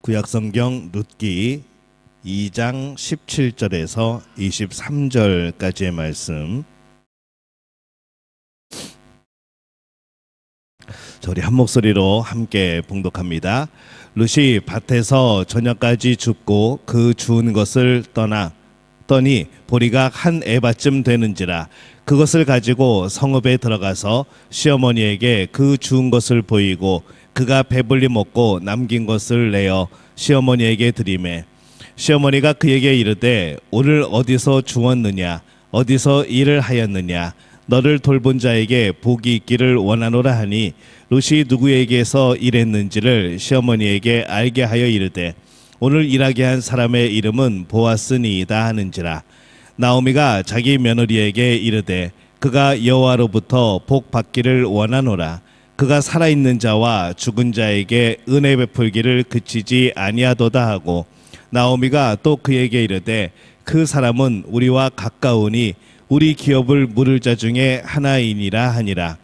구약성경 룻기 2장 17절에서 23절까지의 말씀, 저리 한 목소리로 함께 봉독합니다. 룻이 밭에서 저녁까지 줍고 그 주운 것을 떠니 보리가 한 에바쯤 되는지라 그것을 가지고 성읍에 들어가서 시어머니에게 그 주운 것을 보이고 그가 배불리 먹고 남긴 것을 내어 시어머니에게 드리매 시어머니가 그에게 이르되 오늘 어디서 주웠느냐 어디서 일을 하였느냐 너를 돌본 자에게 복이 있기를 원하노라 하니 룻이 누구에게서 일했는지를 시어머니에게 알게 하여 이르되 오늘 일하게 한 사람의 이름은 보아스니이다 하는지라. 나오미가 자기 며느리에게 이르되 그가 여호와로부터 복 받기를 원하노라. 그가 살아있는 자와 죽은 자에게 은혜 베풀기를 그치지 아니하도다 하고 나오미가 또 그에게 이르되 그 사람은 우리와 가까우니 우리 기업을 물을 자 중에 하나이니라 하니라.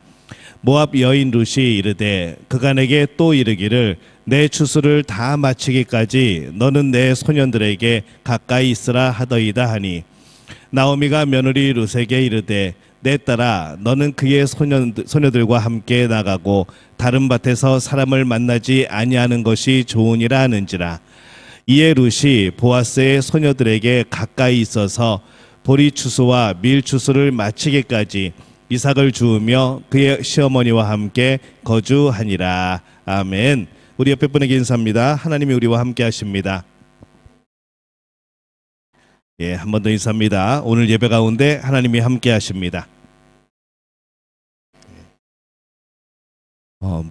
모압 여인 룻이 이르되 그가 내게 또 이르기를 내 추수를 다 마치기까지 너는 내 소년들에게 가까이 있으라 하더이다 하니 나오미가 며느리 룻에게 이르되 내 딸아 너는 그의 소녀들과 함께 나가고 다른 밭에서 사람을 만나지 아니하는 것이 좋으니라 하는지라. 이에 룻이 보아스의 소녀들에게 가까이 있어서 보리 추수와 밀 추수를 마치기까지 이삭을 주우며 그의 시어머니와 함께 거주하니라. 아멘. 우리 옆에 분에게 인사합니다. 하나님이 우리와 함께 하십니다. 한 번 더 인사합니다. 오늘 예배 가운데 하나님이 함께 하십니다.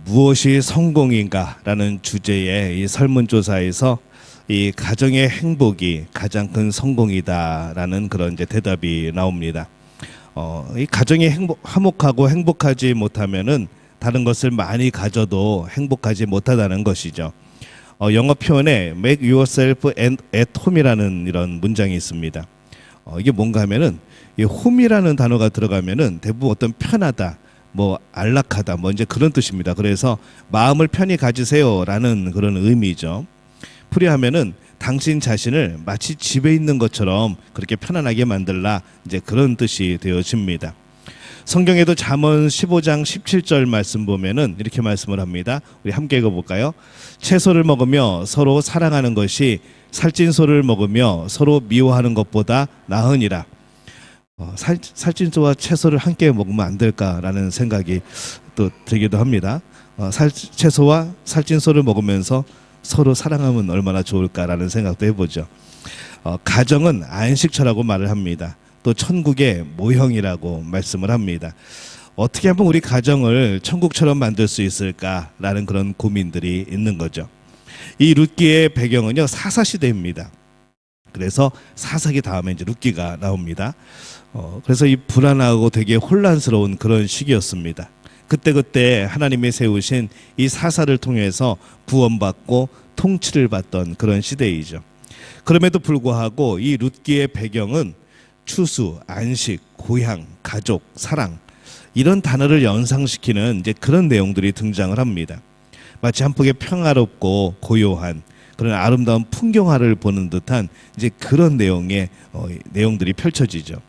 무엇이 성공인가? 라는 주제의 이 설문조사에서 이 가정의 행복이 가장 큰 성공이다라는 그런 이제 대답이 나옵니다. 이 가정이 화목하고 행복하지 못하면은 다른 것을 많이 가져도 행복하지 못하다는 것이죠. 영어 표현에 make yourself at home이라는 이런 문장이 있습니다. 이게 뭔가 하면은 이 home이라는 단어가 들어가면은 대부분 어떤 편하다, 뭐 안락하다, 뭐 이제 그런 뜻입니다. 그래서 마음을 편히 가지세요라는 그런 의미죠. 풀이하면은 당신 자신을 마치 집에 있는 것처럼 그렇게 편안하게 만들라, 이제 그런 뜻이 되어집니다. 성경에도 잠언 15장 17절 말씀 보면은 이렇게 말씀을 합니다. 우리 함께 읽어볼까요? 채소를 먹으며 서로 사랑하는 것이 살찐 소를 먹으며 서로 미워하는 것보다 나으니라. 살찐 소와 채소를 함께 먹으면 안 될까라는 생각이 또 들기도 합니다. 채소와 살찐 소를 먹으면서 서로 사랑하면 얼마나 좋을까라는 생각도 해보죠. 가정은 안식처라고 말을 합니다. 또 천국의 모형이라고 말씀을 합니다. 어떻게 하면 우리 가정을 천국처럼 만들 수 있을까라는 그런 고민들이 있는 거죠. 이 룻기의 배경은요 사사시대입니다. 그래서 사사기 다음에 이제 룻기가 나옵니다. 그래서 이 불안하고 되게 혼란스러운 그런 시기였습니다. 그때 하나님이 세우신 이 사사를 통해서 구원받고 통치를 받던 그런 시대이죠. 그럼에도 불구하고 이 룻기의 배경은 추수, 안식, 고향, 가족, 사랑, 이런 단어를 연상시키는 이제 그런 내용들이 등장을 합니다. 마치 한 폭의 평화롭고 고요한 그런 아름다운 풍경화를 보는 듯한 이제 그런 내용들이 펼쳐지죠.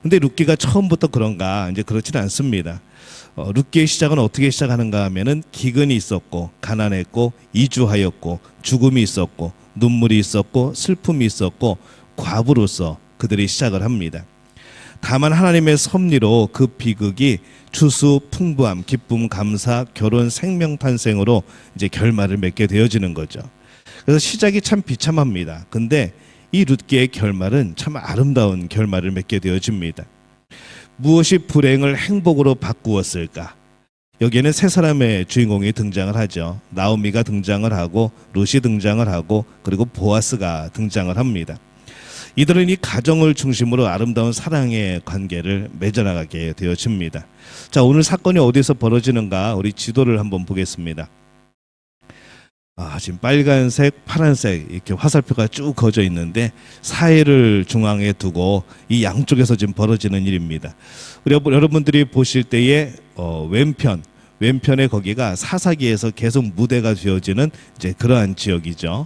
근데 룻기가 처음부터 그런가? 이제 그렇지는 않습니다. 룻기의 시작은 어떻게 시작하는가 하면은 기근이 있었고 가난했고 이주하였고 죽음이 있었고 눈물이 있었고 슬픔이 있었고 과부로서 그들이 시작을 합니다. 다만 하나님의 섭리로 그 비극이 추수, 풍부함, 기쁨, 감사, 결혼, 생명 탄생으로 이제 결말을 맺게 되어지는 거죠. 그래서 시작이 참 비참합니다. 근데 이 룻기의 결말은 참 아름다운 결말을 맺게 되어집니다. 무엇이 불행을 행복으로 바꾸었을까? 여기에는 세 사람의 주인공이 등장을 하죠. 나오미가 등장을 하고 룻이 등장을 하고 그리고 보아스가 등장을 합니다. 이들은 이 가정을 중심으로 아름다운 사랑의 관계를 맺어나가게 되어집니다. 자, 오늘 사건이 어디서 벌어지는가 우리 지도를 한번 보겠습니다. 지금 빨간색, 파란색 이렇게 화살표가 쭉 그어져 있는데 사해를 중앙에 두고 이 양쪽에서 지금 벌어지는 일입니다. 우리 여러분들이 보실 때에 왼편 왼편에 거기가 사사기에서 계속 무대가 되어지는 이제 그러한 지역이죠.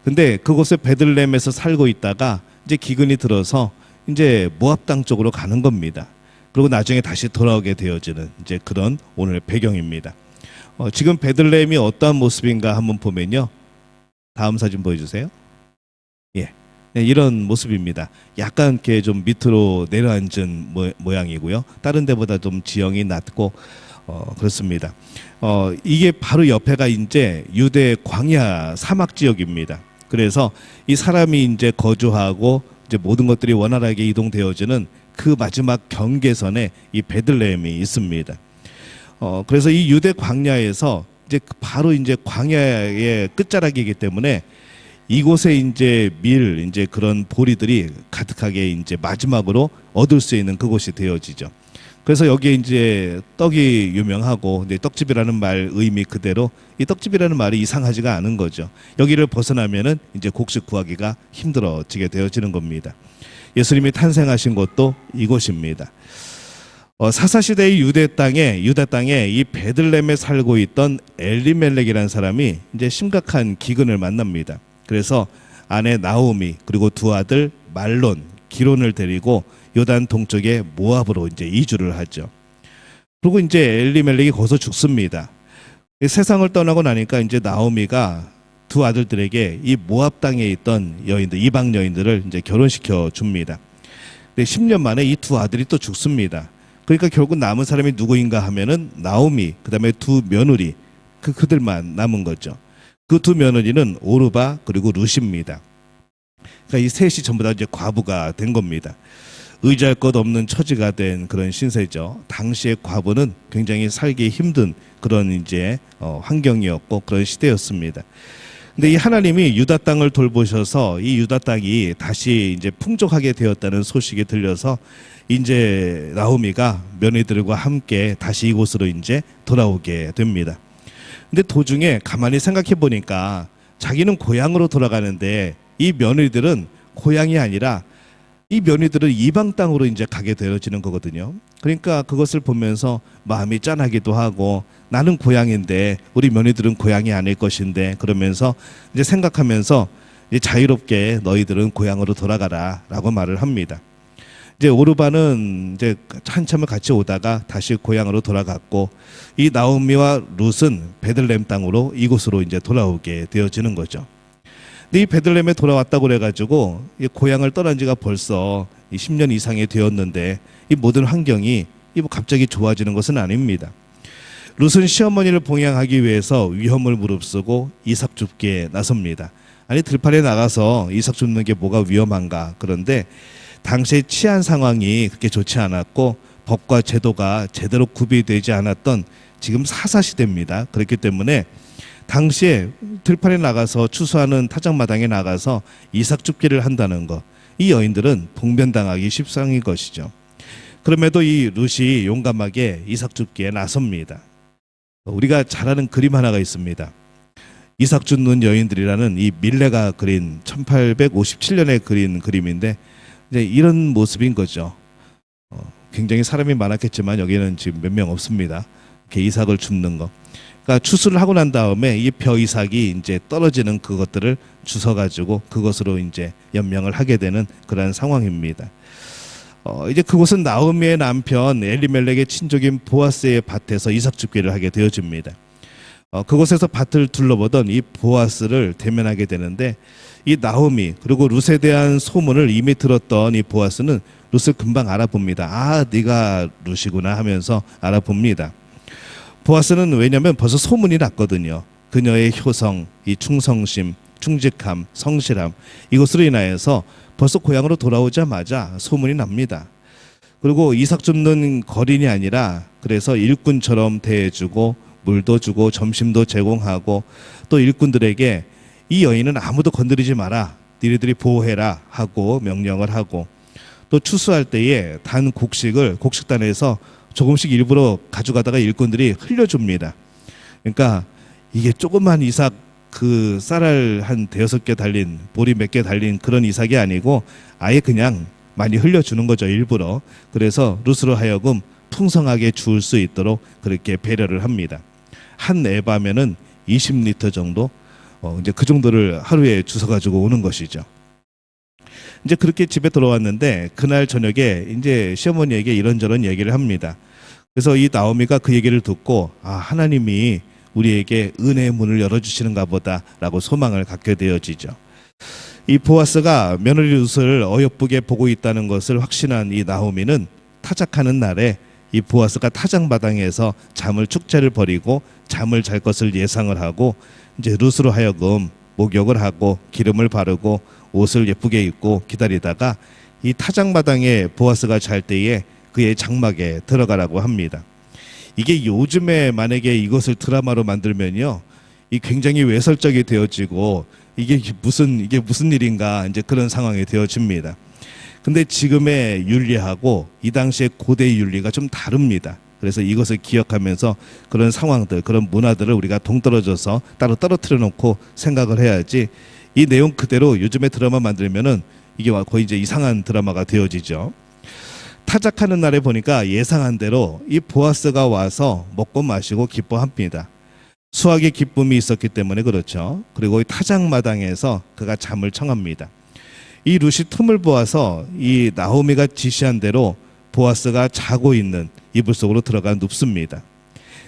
근데 그곳에 베들레헴에서 살고 있다가 이제 기근이 들어서 이제 모압 땅 쪽으로 가는 겁니다. 그리고 나중에 다시 돌아오게 되어지는 이제 그런 오늘 배경입니다. 지금 베들레헴이 어떠한 모습인가 한번 보면요. 다음 사진 보여주세요. 예, 네, 이런 모습입니다. 약간 이렇게 좀 밑으로 내려앉은 모양이고요. 다른 데보다 좀 지형이 낮고 그렇습니다. 이게 바로 옆에가 이제 유대 광야 사막 지역입니다. 그래서 이 사람이 이제 거주하고 이제 모든 것들이 원활하게 이동되어지는 그 마지막 경계선에 이 베들레헴이 있습니다. 그래서 이 유대 광야에서 이제 바로 이제 광야의 끝자락이기 때문에 이곳에 이제 이제 그런 보리들이 가득하게 이제 마지막으로 얻을 수 있는 그곳이 되어지죠. 그래서 여기에 이제 떡이 유명하고 이제 떡집이라는 말 의미 그대로 이 떡집이라는 말이 이상하지가 않은 거죠. 여기를 벗어나면은 이제 곡식 구하기가 힘들어지게 되어지는 겁니다. 예수님이 탄생하신 곳도 이곳입니다. 사사시대의 유다 땅에 이 베들레헴에 살고 있던 엘리멜렉이라는 사람이 이제 심각한 기근을 만납니다. 그래서 아내 나오미 그리고 두 아들 말론, 기론을 데리고 요단 동쪽의 모압으로 이제 이주를 하죠. 그리고 이제 엘리멜렉이 거기서 죽습니다. 세상을 떠나고 나니까 이제 나오미가 두 아들들에게 이 모압 땅에 있던 여인들, 이방 여인들을 이제 결혼시켜 줍니다. 근데 10년 만에 이 두 아들이 또 죽습니다. 그러니까 결국 남은 사람이 누구인가 하면은 나오미, 그다음에 두 며느리, 그들만 남은 거죠. 그 두 며느리는 오르바 그리고 룻입니다. 그러니까 이 셋이 전부 다 이제 과부가 된 겁니다. 의지할 것 없는 처지가 된 그런 신세죠. 당시의 과부는 굉장히 살기 힘든 그런 이제 환경이었고 그런 시대였습니다. 근데 이 하나님이 유다 땅을 돌보셔서 이 유다 땅이 다시 이제 풍족하게 되었다는 소식이 들려서 이제 나오미가 며느리들과 함께 다시 이곳으로 이제 돌아오게 됩니다. 근데 도중에 가만히 생각해 보니까 자기는 고향으로 돌아가는데 이 며느리들은 고향이 아니라 이 며느리들은 이방 땅으로 이제 가게 되어지는 거거든요. 그러니까 그것을 보면서 마음이 짠하기도 하고 나는 고향인데 우리 며느리들은 고향이 아닐 것인데 그러면서 이제 생각하면서 이제 자유롭게 너희들은 고향으로 돌아가라라고 말을 합니다. 이제 오르바는 이제 한참을 같이 오다가 다시 고향으로 돌아갔고 이 나오미와 룻은 베들레헴 땅으로 이곳으로 이제 돌아오게 되어지는 거죠. 근데 이 베들레헴에 돌아왔다고 그래가지고 이 고향을 떠난 지가 벌써 10년 이상이 되었는데 이 모든 환경이 뭐 갑자기 좋아지는 것은 아닙니다. 룻은 시어머니를 봉양하기 위해서 위험을 무릅쓰고 이삭 줍기에 나섭니다. 아니 들판에 나가서 이삭 줍는 게 뭐가 위험한가. 그런데 당시의 치안 상황이 그렇게 좋지 않았고 법과 제도가 제대로 구비되지 않았던 지금 사사시대입니다. 그렇기 때문에 당시에 들판에 나가서 추수하는 타작마당에 나가서 이삭 줍기를 한다는 것, 이 여인들은 봉변당하기 십상인 것이죠. 그럼에도 이 룻이 용감하게 이삭 줍기에 나섭니다. 우리가 잘 아는 그림 하나가 있습니다. 이삭 줍는 여인들이라는 이 밀레가 그린 1857년에 그린 그림인데 이제 이런 모습인 거죠. 굉장히 사람이 많았겠지만 여기는 지금 몇 명 없습니다. 이렇게 이삭을 줍는 거. 그러니까 추수를 하고 난 다음에 이 벼 이삭이 이제 떨어지는 그것들을 주워 가지고 그것으로 이제 연명을 하게 되는 그런 상황입니다. 이제 그곳은 나오미의 남편 엘리멜렉의 친족인 보아스의 밭에서 이삭 줍기를 하게 되어집니다. 그곳에서 밭을 둘러보던 이 보아스를 대면하게 되는데 이 나오미 그리고 룻에 대한 소문을 이미 들었던 이 보아스는 룻을 금방 알아봅니다. 아, 네가 룻이구나 하면서 알아봅니다. 보아스는 왜냐하면 벌써 소문이 났거든요. 그녀의 효성, 이 충성심, 충직함, 성실함 이것으로 인하여서 벌써 고향으로 돌아오자마자 소문이 납니다. 그리고 이삭 줍는 거린이 아니라 그래서 일꾼처럼 대해주고 물도 주고 점심도 제공하고 또 일꾼들에게 이 여인은 아무도 건드리지 마라, 니네들이 보호해라 하고 명령을 하고 또 추수할 때에 단 곡식단에서 조금씩 일부러 가져가다가 일꾼들이 흘려줍니다. 그러니까 이게 조그만 이삭 그 쌀알 한 5개 달린 보리 몇 개 달린 그런 이삭이 아니고 아예 그냥 많이 흘려주는 거죠, 일부러. 그래서 룻으로 하여금 풍성하게 주울 수 있도록 그렇게 배려를 합니다. 한 에바면은 20리터 정도 이제 그 정도를 하루에 주워 가지고 오는 것이죠. 이제 그렇게 집에 들어왔는데 그날 저녁에 이제 시어머니에게 이런저런 얘기를 합니다. 그래서 이 나오미가 그 얘기를 듣고 하나님이 우리에게 은혜의 문을 열어주시는가 보다라고 소망을 갖게 되어지죠. 이 보아스가 며느리 룻을 어여쁘게 보고 있다는 것을 확신한 이 나오미는 타작하는 날에 이 보아스가 타작마당에서 축제를 벌이고 잠을 잘 것을 예상을 하고 이제 룻으로 하여금 목욕을 하고 기름을 바르고 옷을 예쁘게 입고 기다리다가 이 타작마당에 보아스가 잘 때에 그의 장막에 들어가라고 합니다. 이게 요즘에 만약에 이것을 드라마로 만들면요, 이 굉장히 외설적이 되어지고 이게 무슨 일인가 이제 그런 상황이 되어집니다. 근데 지금의 윤리하고 이 당시의 고대 윤리가 좀 다릅니다. 그래서 이것을 기억하면서 그런 상황들, 그런 문화들을 우리가 동떨어져서 따로 떨어뜨려 놓고 생각을 해야지, 이 내용 그대로 요즘에 드라마 만들면은 이게 거의 이제 이상한 드라마가 되어지죠. 타작하는 날에 보니까 예상한 대로 이 보아스가 와서 먹고 마시고 기뻐합니다. 수학의 기쁨이 있었기 때문에 그렇죠. 그리고 이 타작마당에서 그가 잠을 청합니다. 이 룻이 틈을 보아서 이 나오미가 지시한 대로 보아스가 자고 있는 이불 속으로 들어가 눕습니다.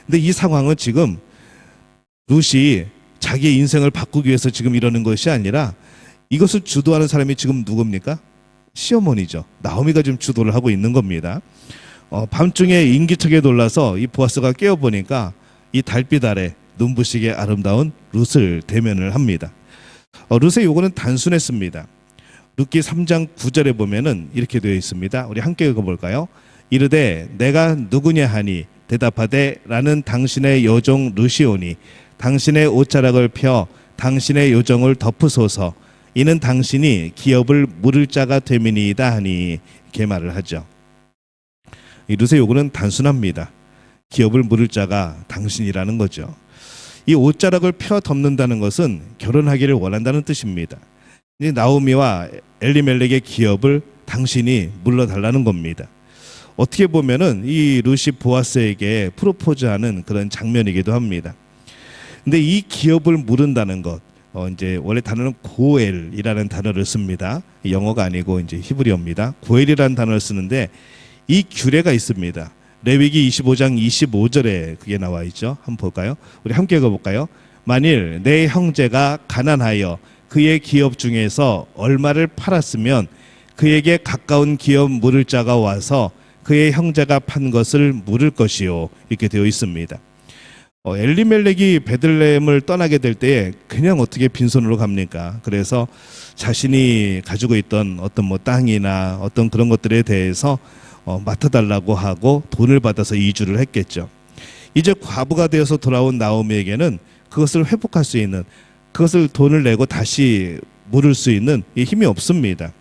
근데 이 상황은 지금 룻이 자기의 인생을 바꾸기 위해서 지금 이러는 것이 아니라 이것을 주도하는 사람이 지금 누굽니까? 시어머니죠. 나오미가 지금 주도를 하고 있는 겁니다. 밤중에 인기척에 놀라서 이 보아스가 깨어보니까 이 달빛 아래 눈부시게 아름다운 룻을 대면을 합니다. 룻의 요구는 단순했습니다. 룻기 3장 9절에 보면은 이렇게 되어 있습니다. 우리 함께 읽어볼까요? 이르되 내가 누구냐 하니 대답하되 나는 당신의 여종 룻이오니 당신의 옷자락을 펴 당신의 요정을 덮으소서 이는 당신이 기업을 물을 자가 됨이니이다 하니 이렇게 말을 하죠. 이 룻의 요구는 단순합니다. 기업을 물을 자가 당신이라는 거죠. 이 옷자락을 펴 덮는다는 것은 결혼하기를 원한다는 뜻입니다. 이 나오미와 엘리멜렉의 기업을 당신이 물러달라는 겁니다. 어떻게 보면은 이 룻이 보아스에게 프로포즈하는 그런 장면이기도 합니다. 근데 이 기업을 물은다는 것, 이제 원래 단어는 고엘이라는 단어를 씁니다. 영어가 아니고 이제 히브리어입니다. 고엘이라는 단어를 쓰는데 이 규례가 있습니다. 레위기 25장 25절에 그게 나와 있죠. 한번 볼까요? 우리 함께 읽어볼까요? 만일 내 형제가 가난하여 그의 기업 중에서 얼마를 팔았으면 그에게 가까운 기업 물을 자가 와서 그의 형제가 판 것을 물을 것이요 이렇게 되어 있습니다. 엘리멜렉이 베들레헴을 떠나게 될 때에 그냥 어떻게 빈손으로 갑니까? 그래서 자신이 가지고 있던 어떤 땅이나 어떤 그런 것들에 대해서 맡아달라고 하고 돈을 받아서 이주를 했겠죠. 이제 과부가 되어서 돌아온 나오미에게는 그것을 회복할 수 있는, 그것을 돈을 내고 다시 물을 수 있는 힘이 없습니다.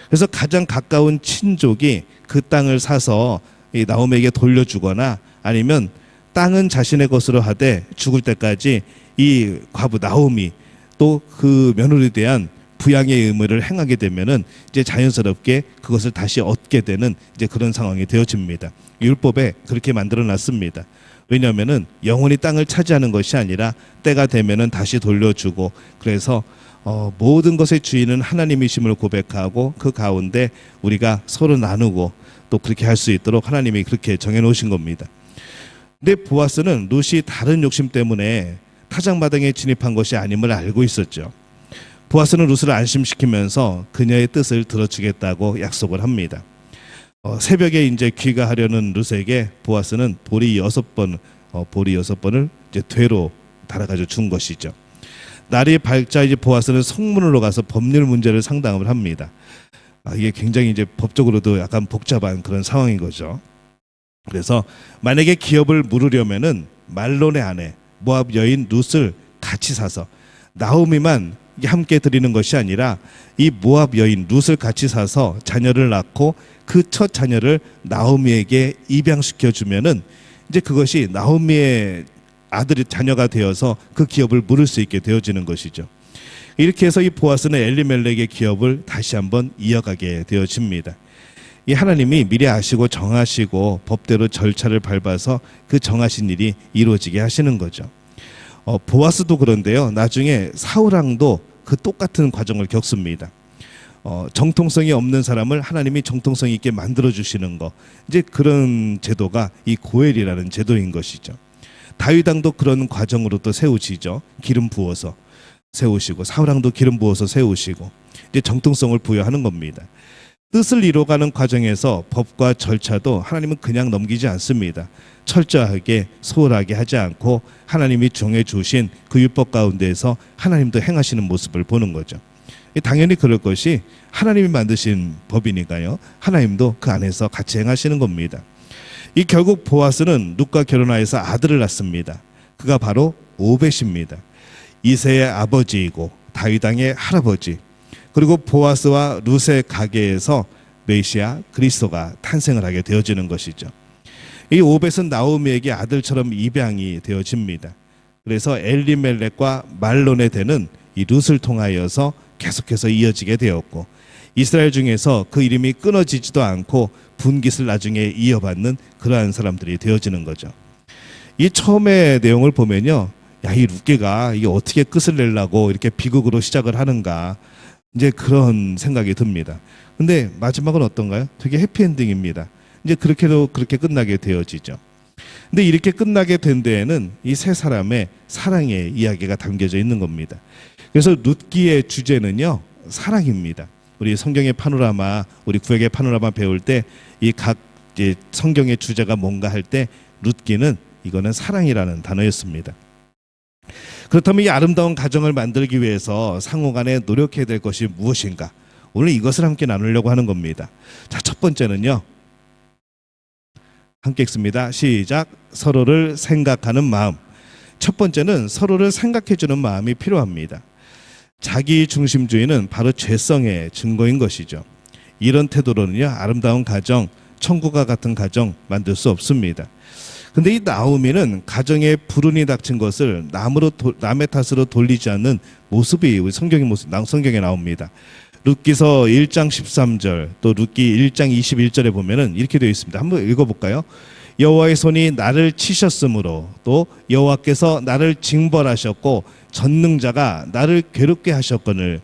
그래서 가장 가까운 친족이 그 땅을 사서 이 나오미에게 돌려주거나 아니면 땅은 자신의 것으로 하되 죽을 때까지 이 과부 나오미 또 그 며느리에 대한 부양의 의무를 행하게 되면은 이제 자연스럽게 그것을 다시 얻게 되는 이제 그런 상황이 되어집니다. 율법에 그렇게 만들어 놨습니다. 왜냐하면은 영원히 땅을 차지하는 것이 아니라 때가 되면은 다시 돌려주고, 그래서 모든 것의 주인은 하나님이심을 고백하고 그 가운데 우리가 서로 나누고 또 그렇게 할 수 있도록 하나님이 그렇게 정해놓으신 겁니다. 근데 보아스는 룻이 다른 욕심 때문에 타작마당에 진입한 것이 아님을 알고 있었죠. 보아스는 룻을 안심시키면서 그녀의 뜻을 들어주겠다고 약속을 합니다. 새벽에 이제 귀가하려는 룻에게 보아스는 보리 6번을 이제 되로 달아가지고 준 것이죠. 날이 밝자 이제 보아스는 성문으로 가서 법률 문제를 상담을 합니다. 이게 굉장히 이제 법적으로도 약간 복잡한 그런 상황인 거죠. 그래서 만약에 기업을 물으려면은 말론의 아내 모압 여인 룻을 같이 사서 나오미만 함께 드리는 것이 아니라 이 모압 여인 룻을 같이 사서 자녀를 낳고 그 첫 자녀를 나오미에게 입양시켜 주면은 이제 그것이 나오미의 아들이 자녀가 되어서 그 기업을 물을 수 있게 되어지는 것이죠. 이렇게 해서 이 보아스는 엘리멜렉의 기업을 다시 한번 이어가게 되어집니다. 이 하나님이 미리 아시고 정하시고 법대로 절차를 밟아서 그 정하신 일이 이루어지게 하시는 거죠. 보아스도 그런데요. 나중에 사울왕도 그 똑같은 과정을 겪습니다. 정통성이 없는 사람을 하나님이 정통성 있게 만들어 주시는 거, 이제 그런 제도가 이 고엘이라는 제도인 것이죠. 다윗 왕도 그런 과정으로 또 세우시죠. 기름 부어서 세우시고, 사울 왕도 기름 부어서 세우시고, 이제 정통성을 부여하는 겁니다. 뜻을 이루어가는 과정에서 법과 절차도 하나님은 그냥 넘기지 않습니다. 철저하게 소홀하게 하지 않고 하나님이 정해 주신 그 율법 가운데에서 하나님도 행하시는 모습을 보는 거죠. 당연히 그럴 것이 하나님이 만드신 법이니까요. 하나님도 그 안에서 같이 행하시는 겁니다. 이 결국 보아스는 룻과 결혼하여서 아들을 낳습니다. 그가 바로 오벳입니다. 이새의 아버지이고 다윗 왕의 할아버지, 그리고 보아스와 룻의 가계에서 메시아 그리스도가 탄생을 하게 되어지는 것이죠. 이 오벳은 나오미에게 아들처럼 입양이 되어집니다. 그래서 엘리멜렉과 말론에 되는 이 룻을 통하여서 계속해서 이어지게 되었고, 이스라엘 중에서 그 이름이 끊어지지도 않고 분깃을 나중에 이어받는 그러한 사람들이 되어지는 거죠. 이 처음의 내용을 보면요, 야, 이 룻계가 이게 어떻게 끝을 내려고 이렇게 비극으로 시작을 하는가, 이제 그런 생각이 듭니다. 근데 마지막은 어떤가요? 되게 해피엔딩입니다. 이제 그렇게 끝나게 되어지죠. 근데 이렇게 끝나게 된 데에는 이 세 사람의 사랑의 이야기가 담겨져 있는 겁니다. 그래서 룻기의 주제는요, 사랑입니다. 우리 성경의 파노라마, 우리 구약의 파노라마 배울 때 이 각 성경의 주제가 뭔가 할 때 룻기는 이거는 사랑이라는 단어였습니다. 그렇다면 이 아름다운 가정을 만들기 위해서 상호간에 노력해야 될 것이 무엇인가? 오늘 이것을 함께 나누려고 하는 겁니다. 자, 첫 번째는요, 함께 읽습니다. 시작. 서로를 생각하는 마음. 첫 번째는 서로를 생각해주는 마음이 필요합니다. 자기 중심주의는 바로 죄성의 증거인 것이죠. 이런 태도로는요, 아름다운 가정, 천국과 같은 가정 만들 수 없습니다. 근데 이 나오미는 가정에 불운이 닥친 것을 남의 탓으로 돌리지 않는 모습이 우리 성경에 나옵니다. 룻기서 1장 13절, 또 룻기 1장 21절에 보면은 이렇게 되어 있습니다. 한번 읽어볼까요? 여호와의 손이 나를 치셨으므로, 또 여호와께서 나를 징벌하셨고 전능자가 나를 괴롭게 하셨거늘.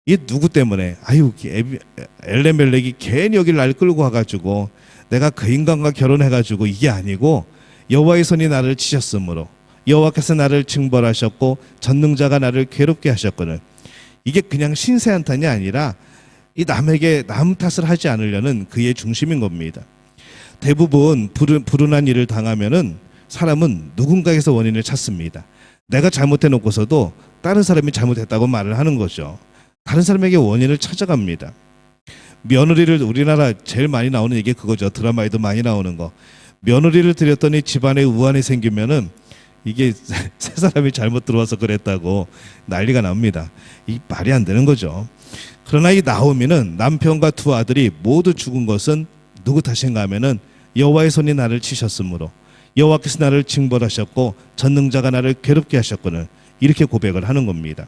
이게 누구 때문에? 엘레멜렉이 괜히 여기를 날 끌고 와가지고 내가 그 인간과 결혼해가지고, 이게 아니고 여호와의 손이 나를 치셨으므로, 여호와께서 나를 징벌하셨고 전능자가 나를 괴롭게 하셨거늘. 이게 그냥 신세 한탄이 아니라 이 남에게 남 탓을 하지 않으려는 그의 중심인 겁니다. 대부분 불운한 일을 당하면은 사람은 누군가에서 원인을 찾습니다. 내가 잘못해 놓고서도 다른 사람이 잘못했다고 말을 하는 거죠. 다른 사람에게 원인을 찾아갑니다. 며느리를, 우리나라 제일 많이 나오는 얘기 그거죠. 드라마에도 많이 나오는 거. 며느리를 들였더니 집안에 우환이 생기면은 이게 세 사람이 잘못 들어와서 그랬다고 난리가 납니다. 이 말이 안 되는 거죠. 그러나 이 나오미는 남편과 두 아들이 모두 죽은 것은 누구 탓인가 하면은 여호와의 손이 나를 치셨으므로, 여호와께서 나를 징벌하셨고 전능자가 나를 괴롭게 하셨거늘, 이렇게 고백을 하는 겁니다.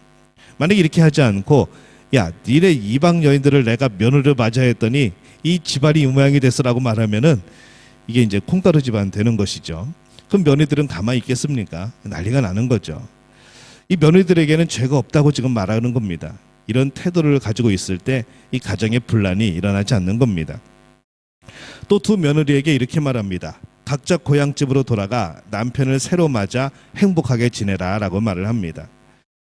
만약에 이렇게 하지 않고, 야, 니네 이방 여인들을 내가 며느리로 맞아 했더니 이 집안이 이 모양이 됐어라고 말하면은 이게 이제 콩가루 집안 되는 것이죠. 그럼 며느리들은 가만히 있겠습니까? 난리가 나는 거죠. 이 며느리들에게는 죄가 없다고 지금 말하는 겁니다. 이런 태도를 가지고 있을 때 이 가정의 분란이 일어나지 않는 겁니다. 또 두 며느리에게 이렇게 말합니다. 각자 고향집으로 돌아가 남편을 새로 맞아 행복하게 지내라 라고 말을 합니다.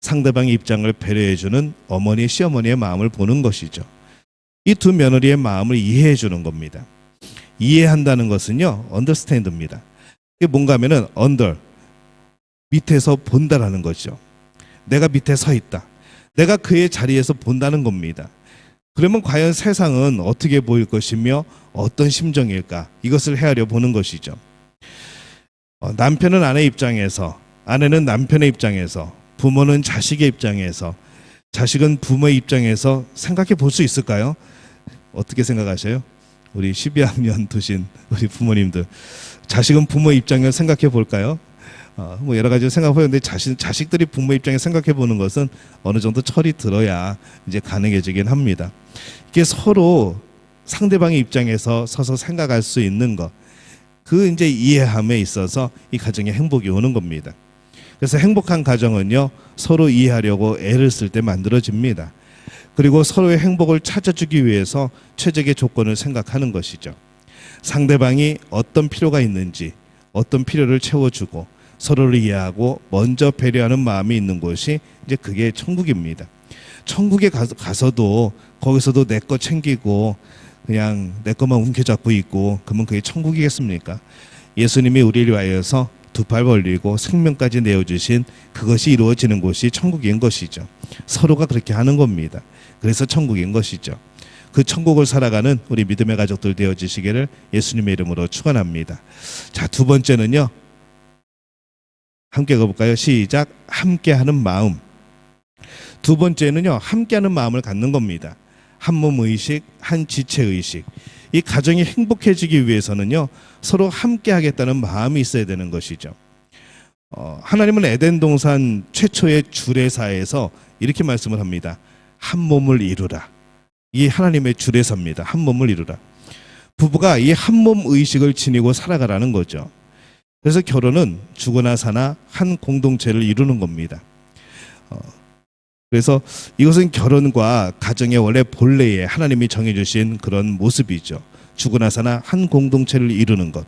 상대방의 입장을 배려해주는 어머니, 시어머니의 마음을 보는 것이죠. 이 두 며느리의 마음을 이해해 주는 겁니다. 이해한다는 것은요, understand입니다. 이게 뭔가 하면은 under, 밑에서 본다라는 거죠. 내가 밑에 서 있다. 내가 그의 자리에서 본다는 겁니다. 그러면 과연 세상은 어떻게 보일 것이며 어떤 심정일까? 이것을 헤아려 보는 것이죠. 남편은 아내 입장에서, 아내는 남편의 입장에서, 부모는 자식의 입장에서, 자식은 부모의 입장에서 생각해 볼 수 있을까요? 어떻게 생각하세요? 우리 12학년 두신 우리 부모님들, 자식은 부모의 입장에서 생각해 볼까요? 뭐 여러 가지 생각해보는데 자식들이 부모 입장에 생각해 보는 것은 어느 정도 철이 들어야 이제 가능해지긴 합니다. 이게 서로 상대방의 입장에서 서서 생각할 수 있는 것, 그 이제 이해함에 있어서 이 가정의 행복이 오는 겁니다. 그래서 행복한 가정은요, 서로 이해하려고 애를 쓸 때 만들어집니다. 그리고 서로의 행복을 찾아주기 위해서 최적의 조건을 생각하는 것이죠. 상대방이 어떤 필요가 있는지, 어떤 필요를 채워주고 서로를 이해하고 먼저 배려하는 마음이 있는 곳이 이제 그게 천국입니다. 천국에 가서도 거기서도 내 거 챙기고 그냥 내 것만 움켜잡고 있고 그러면 그게 천국이겠습니까? 예수님이 우리를 위하여서 두 팔 벌리고 생명까지 내어주신 그것이 이루어지는 곳이 천국인 것이죠. 서로가 그렇게 하는 겁니다. 그래서 천국인 것이죠. 그 천국을 살아가는 우리 믿음의 가족들 되어지시기를 예수님의 이름으로 축원합니다. 자, 두 번째는요, 함께 가볼까요? 시작. 함께하는 마음. 두 번째는요, 함께하는 마음을 갖는 겁니다. 한 몸 의식, 한 지체 의식. 이 가정이 행복해지기 위해서는요, 서로 함께하겠다는 마음이 있어야 되는 것이죠. 하나님은 에덴 동산 최초의 주례사에서 이렇게 말씀을 합니다. 한 몸을 이루라. 이 하나님의 주례사입니다. 한 몸을 이루라. 부부가 이 한 몸 의식을 지니고 살아가라는 거죠. 그래서 결혼은 죽으나 사나 한 공동체를 이루는 겁니다. 그래서 이것은 결혼과 가정의 원래 본래에 하나님이 정해주신 그런 모습이죠. 죽으나 사나 한 공동체를 이루는 것.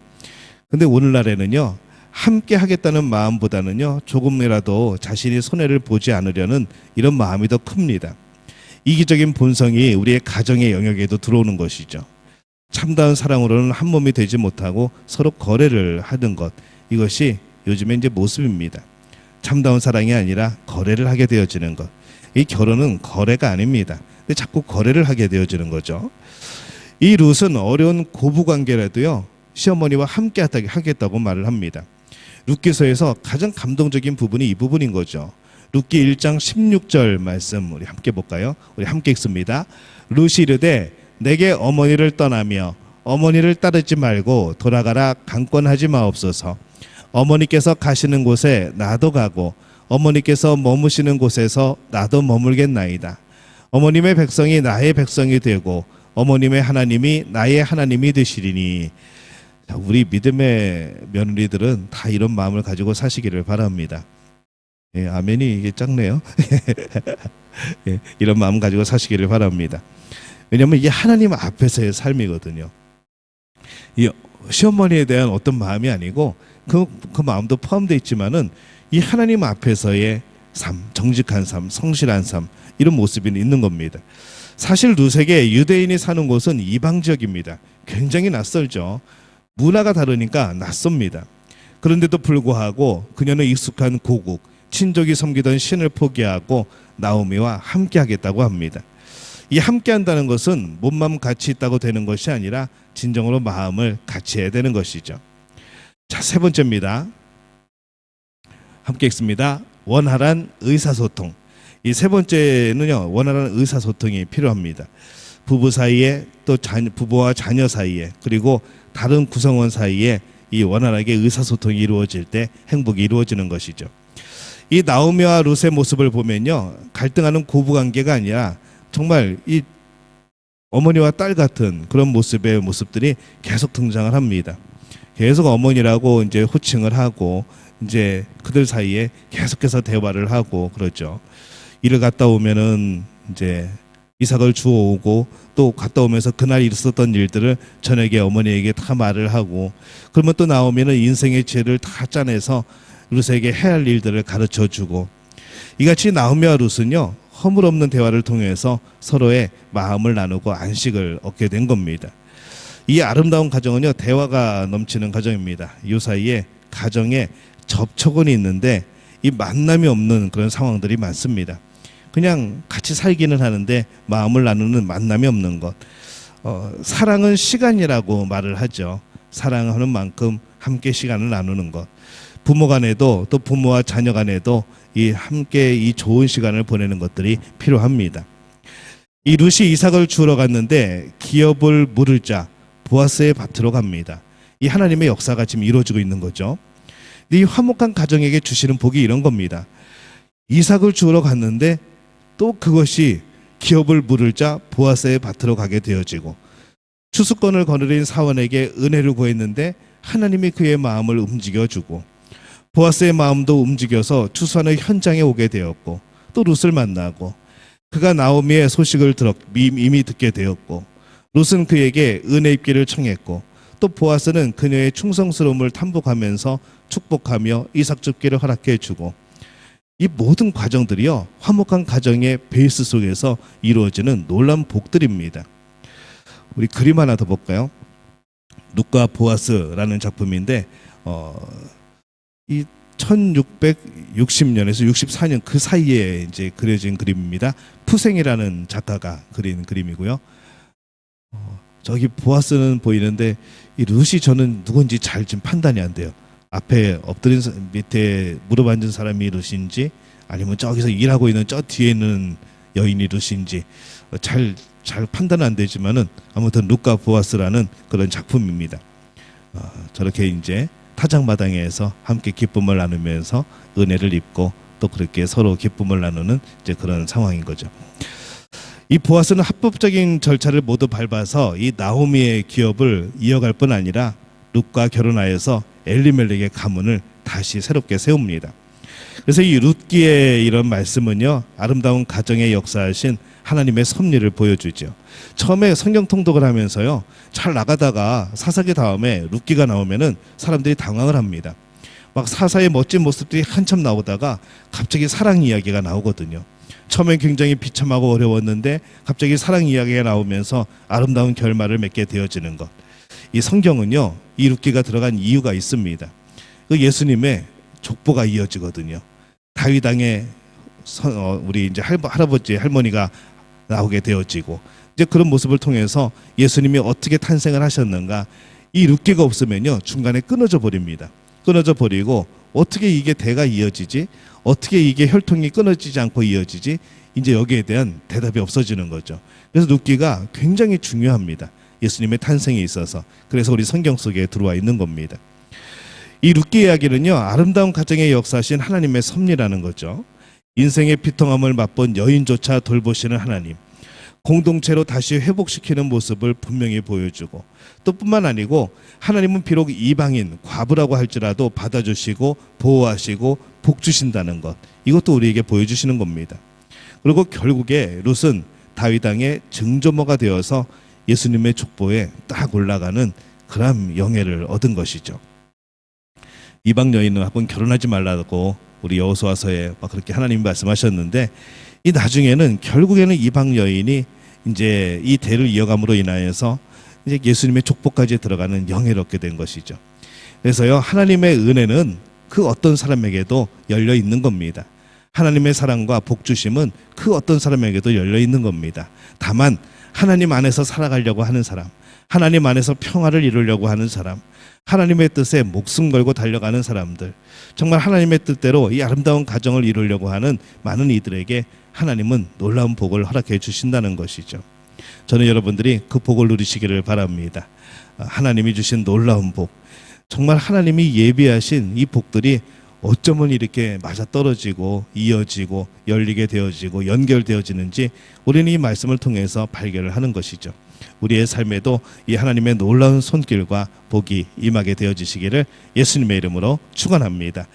근데 오늘날에는요, 함께 하겠다는 마음보다는요, 조금이라도 자신이 손해를 보지 않으려는 이런 마음이 더 큽니다. 이기적인 본성이 우리의 가정의 영역에도 들어오는 것이죠. 참다운 사랑으로는 한 몸이 되지 못하고 서로 거래를 하는 것, 이것이 요즘의 이제 모습입니다. 참다운 사랑이 아니라 거래를 하게 되어지는 것. 이 결혼은 거래가 아닙니다. 근데 자꾸 거래를 하게 되어지는 거죠. 이 룻은 어려운 고부관계라도요, 시어머니와 함께 하겠다고 말을 합니다. 룻기서에서 가장 감동적인 부분이 이 부분인 거죠. 룻기 1장 16절 말씀 우리 함께 볼까요? 우리 함께 읽습니다. 룻이 이르되 내게 어머니를 떠나며 어머니를 따르지 말고 돌아가라 강권하지 마옵소서. 어머니께서 가시는 곳에 나도 가고 어머니께서 머무시는 곳에서 나도 머물겠나이다. 어머님의 백성이 나의 백성이 되고 어머님의 하나님이 나의 하나님이 되시리니. 우리 믿음의 며느리들은 다 이런 마음을 가지고 사시기를 바랍니다. 예, 아멘이 이게 작네요. 예, 이런 마음 가지고 사시기를 바랍니다. 왜냐하면 이게 하나님 앞에서의 삶이거든요. 이 시어머니에 대한 어떤 마음이 아니고 그 마음도 포함되어 있지만은 이 하나님 앞에서의 삶, 정직한 삶, 성실한 삶, 이런 모습이 있는 겁니다. 사실 룻에게 유대인이 사는 곳은 이방 지역입니다. 굉장히 낯설죠. 문화가 다르니까 낯섭니다. 그런데도 불구하고 그녀는 익숙한 고국, 친족이 섬기던 신을 포기하고 나오미와 함께 하겠다고 합니다. 이 함께 한다는 것은 몸만 같이 있다고 되는 것이 아니라 진정으로 마음을 같이 해야 되는 것이죠. 자, 세 번째입니다. 함께 읽습니다. 원활한 의사소통. 이 세 번째는요, 원활한 의사소통이 필요합니다. 부부 사이에 또 부부와 자녀 사이에 그리고 다른 구성원 사이에 이 원활하게 의사소통이 이루어질 때 행복이 이루어지는 것이죠. 이 나오미와 룻의 모습을 보면요, 갈등하는 고부관계가 아니라 정말 이 어머니와 딸 같은 그런 모습들이 계속 등장을 합니다. 계속 어머니라고 이제 호칭을 하고 이제 그들 사이에 계속해서 대화를 하고 그러죠. 일을 갔다 오면은 이제 이삭을 주워오고 또 갔다 오면서 그날 있었던 일들을 저녁에 어머니에게 다 말을 하고, 그러면 또 나오면은 인생의 지혜를 다 짜내서 룻에게 해야 할 일들을 가르쳐 주고, 이같이 나오미와 룻은요, 허물없는 대화를 통해서 서로의 마음을 나누고 안식을 얻게 된 겁니다. 이 아름다운 가정은요, 대화가 넘치는 가정입니다. 이 사이에 가정에 접촉은 있는데 이 만남이 없는 그런 상황들이 많습니다. 그냥 같이 살기는 하는데 마음을 나누는 만남이 없는 것. 사랑은 시간이라고 말을 하죠. 사랑하는 만큼 함께 시간을 나누는 것. 부모 간에도 또 부모와 자녀 간에도 이 함께 이 좋은 시간을 보내는 것들이 필요합니다. 이 룻이 이삭을 주우러 갔는데 기업을 물을 자 보아스의 밭으로 갑니다. 이 하나님의 역사가 지금 이루어지고 있는 거죠. 이 화목한 가정에게 주시는 복이 이런 겁니다. 이삭을 주우러 갔는데 또 그것이 기업을 물을 자 보아스의 밭으로 가게 되어지고, 추수권을 거느린 사원에게 은혜를 구했는데 하나님이 그의 마음을 움직여주고 보아스의 마음도 움직여서 추수하는 현장에 오게 되었고 또 룻을 만나고 그가 나오미의 소식을 이미 듣게 되었고 룻은 그에게 은혜 입기를 청했고 또 보아스는 그녀의 충성스러움을 탐복하면서 축복하며 이삭 줍기를 허락해 주고 이 모든 과정들이요 화목한 가정의 베이스 속에서 이루어지는 놀라운 복들입니다. 우리 그림 하나 더 볼까요? 룻과 보아스라는 작품인데 이 1660년에서 64년 그 사이에 이제 그려진 그림입니다. 푸생이라는 작가가 그린 그림이고요. 저기 보아스는 보이는데 이 룻이 저는 누군지 잘 지금 판단이 안 돼요. 앞에 엎드린 밑에 무릎 앉은 사람이 룻인지 아니면 저기서 일하고 있는 저 뒤에 있는 여인이 룻인지 잘 판단 안 되지만은 아무튼 룻과 보아스라는 그런 작품입니다. 저렇게 이제 타작마당에서 함께 기쁨을 나누면서 은혜를 입고 또 그렇게 서로 기쁨을 나누는 이제 그런 상황인 거죠. 이 보아스는 합법적인 절차를 모두 밟아서 이 나오미의 기업을 이어갈 뿐 아니라 룻과 결혼하여서 엘리멜렉의 가문을 다시 새롭게 세웁니다. 그래서 이 룻기의 이런 말씀은요 아름다운 가정의 역사하신 하나님의 섭리를 보여주죠. 처음에 성경 통독을 하면서요 잘 나가다가 사사기 다음에 룻기가 나오면은 사람들이 당황을 합니다. 막 사사의 멋진 모습들이 한참 나오다가 갑자기 사랑 이야기가 나오거든요. 처음엔 굉장히 비참하고 어려웠는데 갑자기 사랑 이야기가 나오면서 아름다운 결말을 맺게 되어지는 것. 이 성경은요 이 룻기가 들어간 이유가 있습니다. 그 예수님의 족보가 이어지거든요. 다윗 왕의 우리 이제 할아버지 할머니가 나오게 되어지고 이제 그런 모습을 통해서 예수님이 어떻게 탄생을 하셨는가 이 룻기가 없으면요 중간에 끊어져 버립니다. 끊어져 버리고 어떻게 이게 대가 이어지지? 어떻게 이게 혈통이 끊어지지 않고 이어지지? 이제 여기에 대한 대답이 없어지는 거죠. 그래서 룻기가 굉장히 중요합니다. 예수님의 탄생에 있어서. 그래서 우리 성경 속에 들어와 있는 겁니다. 이 룻기 이야기는요 아름다운 가정의 역사신 하나님의 섭리라는 거죠. 인생의 비통함을 맛본 여인조차 돌보시는 하나님, 공동체로 다시 회복시키는 모습을 분명히 보여주고 또 뿐만 아니고 하나님은 비록 이방인 과부라고 할지라도 받아주시고 보호하시고 복 주신다는 것, 이것도 우리에게 보여주시는 겁니다. 그리고 결국에 룻은 다윗 왕의 증조모가 되어서 예수님의 족보에 딱 올라가는 그런 영예를 얻은 것이죠. 이방 여인은 한번 결혼하지 말라고 우리 여호수아서에 막 그렇게 하나님이 말씀하셨는데 이 나중에는 결국에는 이방 여인이 이제 이 대를 이어감으로 인하여서 이제 예수님의 족보까지 들어가는 영예를 얻게 된 것이죠. 그래서요 하나님의 은혜는 그 어떤 사람에게도 열려 있는 겁니다. 하나님의 사랑과 복 주심은 그 어떤 사람에게도 열려 있는 겁니다. 다만 하나님 안에서 살아가려고 하는 사람, 하나님 안에서 평화를 이루려고 하는 사람, 하나님의 뜻에 목숨 걸고 달려가는 사람들, 정말 하나님의 뜻대로 이 아름다운 가정을 이루려고 하는 많은 이들에게 하나님은 놀라운 복을 허락해 주신다는 것이죠. 저는 여러분들이 그 복을 누리시기를 바랍니다. 하나님이 주신 놀라운 복, 정말 하나님이 예비하신 이 복들이 어쩌면 이렇게 맞아떨어지고 이어지고 열리게 되어지고 연결되어지는지 우리는 이 말씀을 통해서 발견을 하는 것이죠. 우리의 삶에도 이 하나님의 놀라운 손길과 복이 임하게 되어지시기를 예수님의 이름으로 축원합니다.